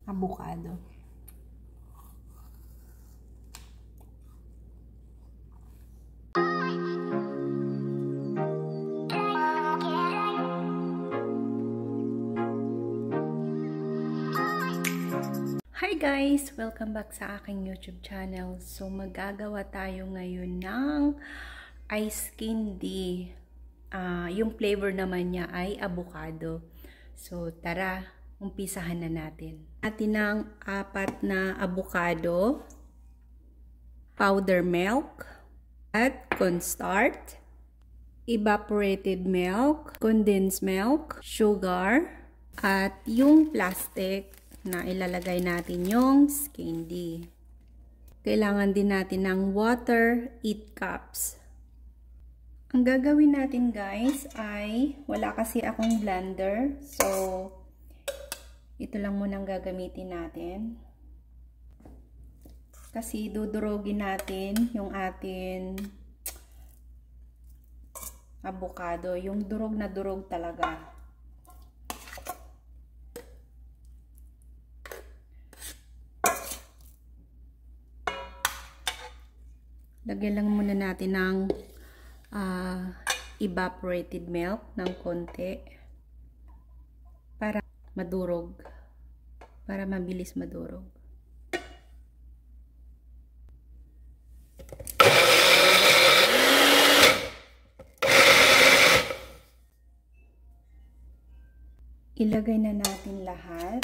avocado. Hi guys! Welcome back sa aking YouTube channel. So, magagawa tayo ngayon ng ice candy. Yung flavor naman niya ay avocado. So, tara, umpisahan na natin. Atin ng 4 na avocado, powder milk, at cornstarch, evaporated milk, condensed milk, sugar, at yung plastic na ilalagay natin yung candy. Kailangan din natin ng water, 8 cups. Ang gagawin natin guys ay, wala kasi akong blender. So, ito lang muna ang gagamitin natin. Kasi dudurogin natin yung atin avocado. Yung durog na durog talaga. Lagyan lang muna natin ng evaporated milk ng konti para madurog, para mabilis madurog. Ilagay na natin lahat.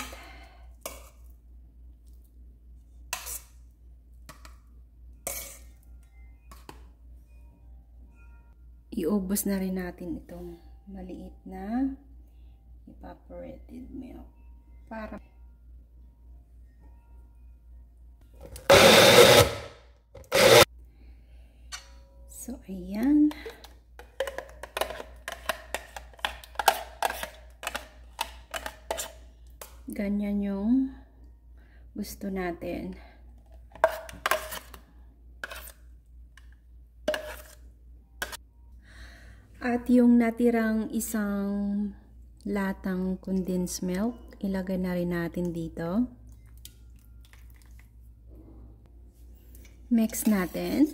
Iubos na rin natin itong maliit na evaporated milk para so ayan, ganyan yung gusto natin. At yung natirang isang latang condensed milk, ilagay na rin natin dito. Mix natin.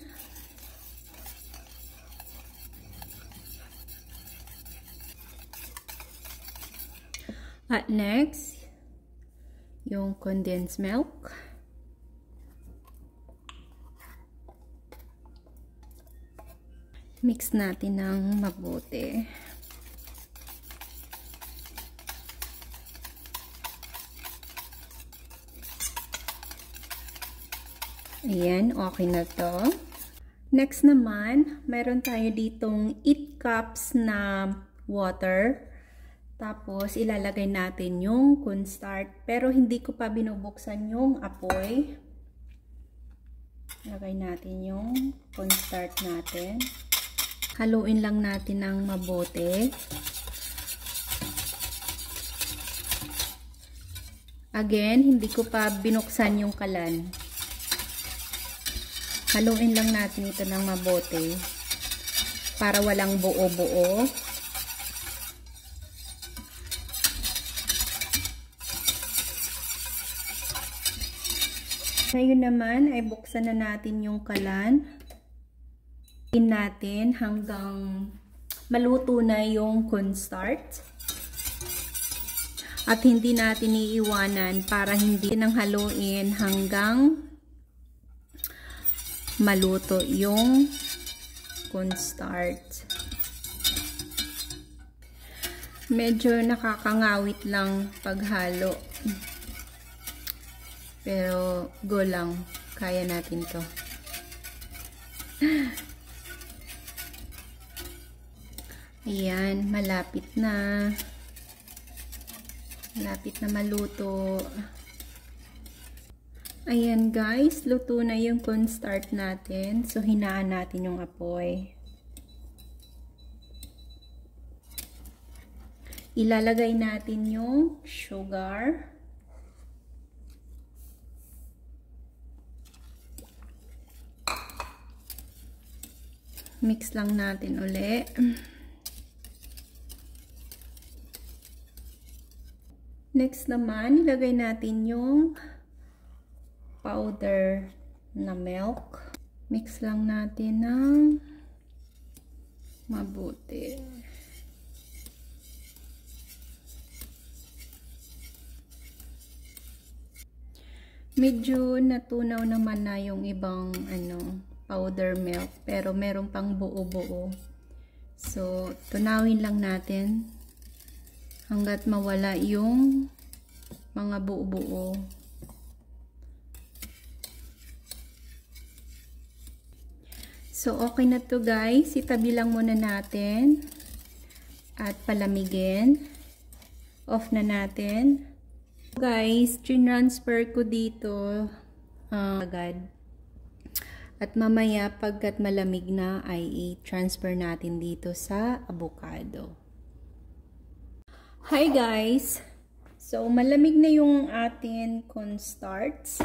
At next, yung condensed milk. Mix natin ng mabuti. Ayan, okay na to. Next naman, meron tayo ditong 8 cups na water. Tapos, ilalagay natin yung cornstarch. Pero, hindi ko pa binubuksan yung apoy. Ilagay natin yung cornstarch natin. Haluin lang natin ng mabuti. Again, hindi ko pa binuksan yung kalan. Haluin lang natin ito ng mabuti para walang buo-buo. Ngayon naman ay buksan na natin yung kalan. Natin hanggang maluto na yung cornstarch. At hindi natin iiwanan para hindi nang haluin hanggang maluto yung cornstarch. Medyo nakakangawit lang paghalo. Pero go lang, kaya natin to. Ayan, malapit na. Malapit na maluto. Ayan guys, luto na yung cornstarch natin. So, hinaan natin yung apoy. Ilalagay natin yung sugar. Mix lang natin uli. Next naman, ilagay natin yung powder na milk. Mix lang natin ng mabuti. Medyo natunaw naman na yung ibang powder milk, pero meron pang buo-buo. So, tunawin lang natin hanggat mawala yung mga buo-buo. So, okay na to guys. Itabi lang muna natin at palamigin. Off na natin. Guys, transfer ko dito agad. At mamaya, pagkat malamig na, ay i-transfer natin dito sa avocado. Hi guys! So, malamig na yung atin cornstarch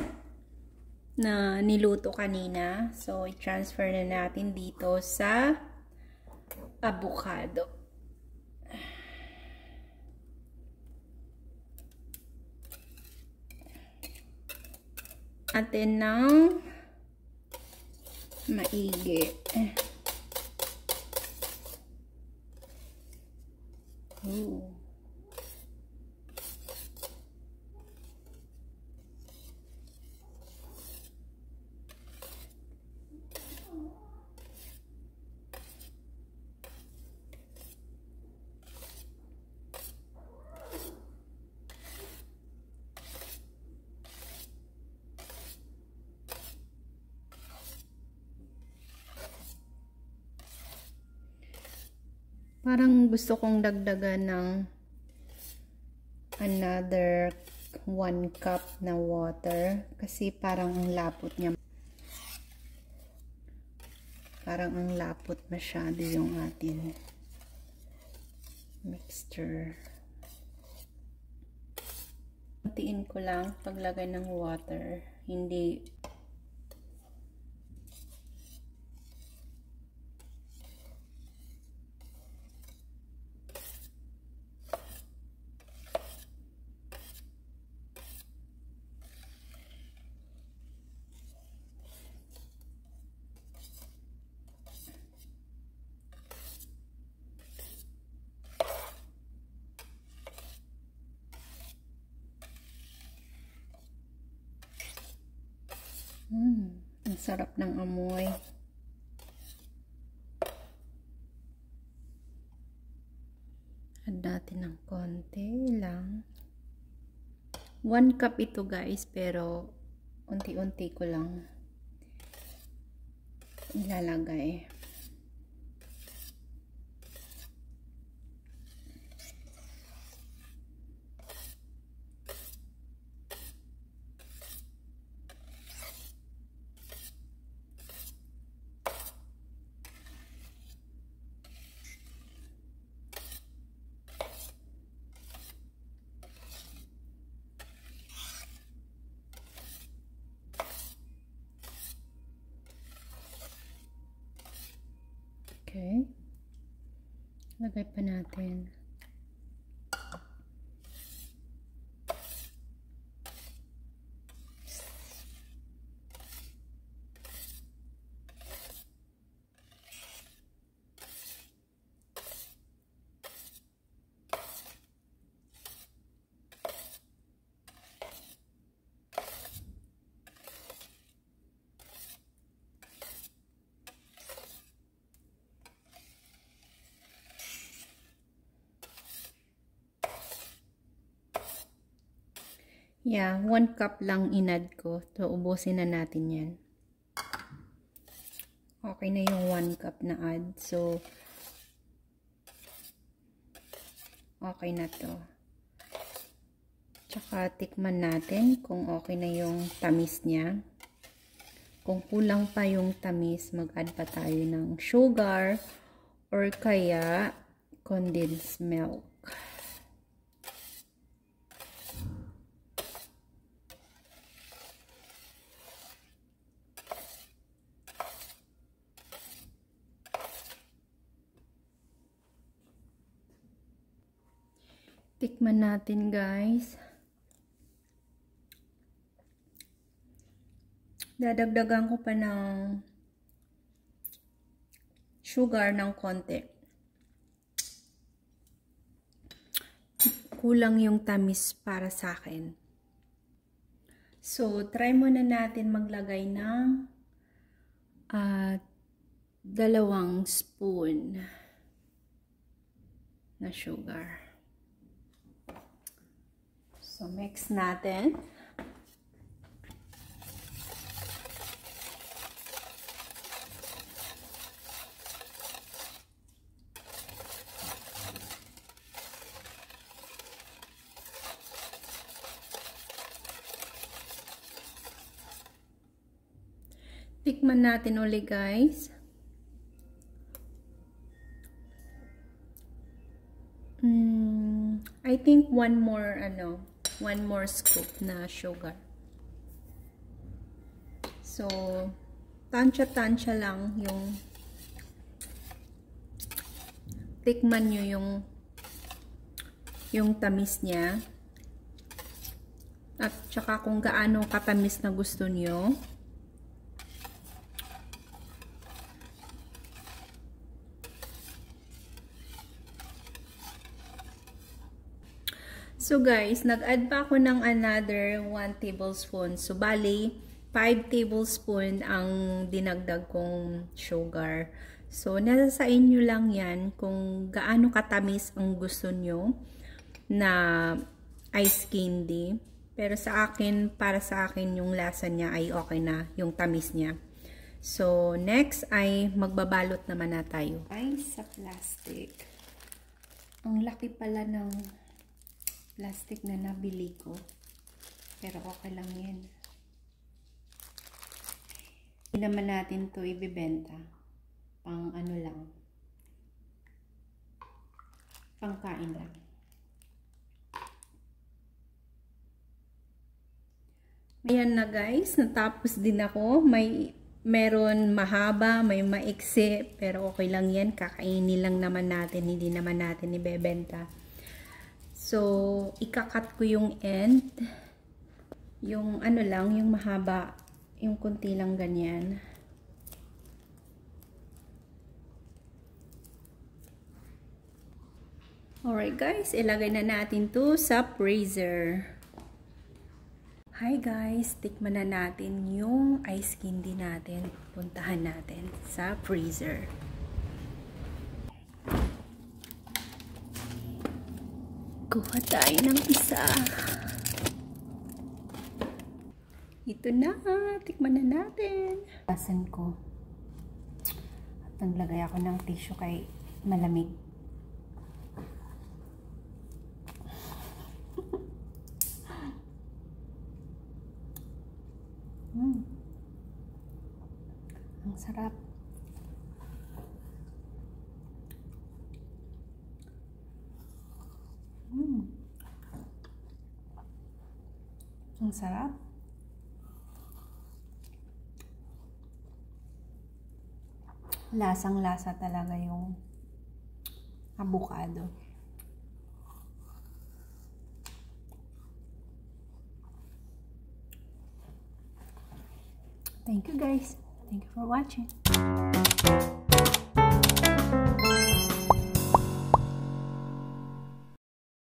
na niluto kanina. So, i-transfer na natin dito sa avocado. Atin ng maigi. Ooh. Parang gusto kong dagdagan ng another 1 cup na water kasi parang ang lapot niya. Parang ang lapot masyado yung atin mixture. Untiin ko lang paglagay ng water, hindi ang sarap ng amoy. Add natin ng konti lang. 1 cup ito guys, pero unti-unti ko lang ilalagay. Okay. Lagay pa natin. Yeah, 1 cup lang inad ko. So, ubusin na natin yan. Okay na yung 1 cup na add. So, okay na to. Tsaka, tikman natin kung okay na yung tamis niya. Kung kulang pa yung tamis, mag-add pa tayo ng sugar or kaya condensed milk. Tikman natin guys. Dadagdagan ko pa ng sugar ng konti. Kulang yung tamis para sa akin. So, try muna natin maglagay ng 2 spoon na sugar. So, mix natin. Tikman natin ulit, guys. I think one more scoop na sugar. So, tansya-tansya lang yung tikman nyo yung tamis niya. At saka kung gaano katamis na gusto nyo. So guys, nag-add pa ako ng another 1 tablespoon. So bali, 5 tablespoon ang dinagdag kong sugar. So nasa sa inyo lang yan kung gaano katamis ang gusto nyo na ice candy. Pero sa akin, para sa akin yung lasa niya ay okay na, yung tamis niya. So next ay magbabalot naman na tayo. Ay, sa plastic. Ang laki pala ng plastic na nabili ko. Pero okay lang yan. Hindi naman natin to ibibenta. Pang ano lang. Pangkain lang. Ayan na guys. Natapos din ako. Meron mahaba, may maiksi. Pero okay lang yan. Kakainin lang naman natin. Hindi naman natin ibebenta. So, ikakat ko yung end. Yung ano lang, yung mahaba. Yung kunti lang ganyan. Alright guys, ilagay na natin to sa freezer. Hi guys, tikman na natin yung ice candy natin. Puntahan natin sa freezer. Kuha tayo ng isa. Ito na. Tikman na natin. Pasan ko. At naglagay ako ng tissue kay malamig. Ang sarap. Ang sarap. Lasang-lasa talaga yung avocado. Thank you guys. Thank you for watching.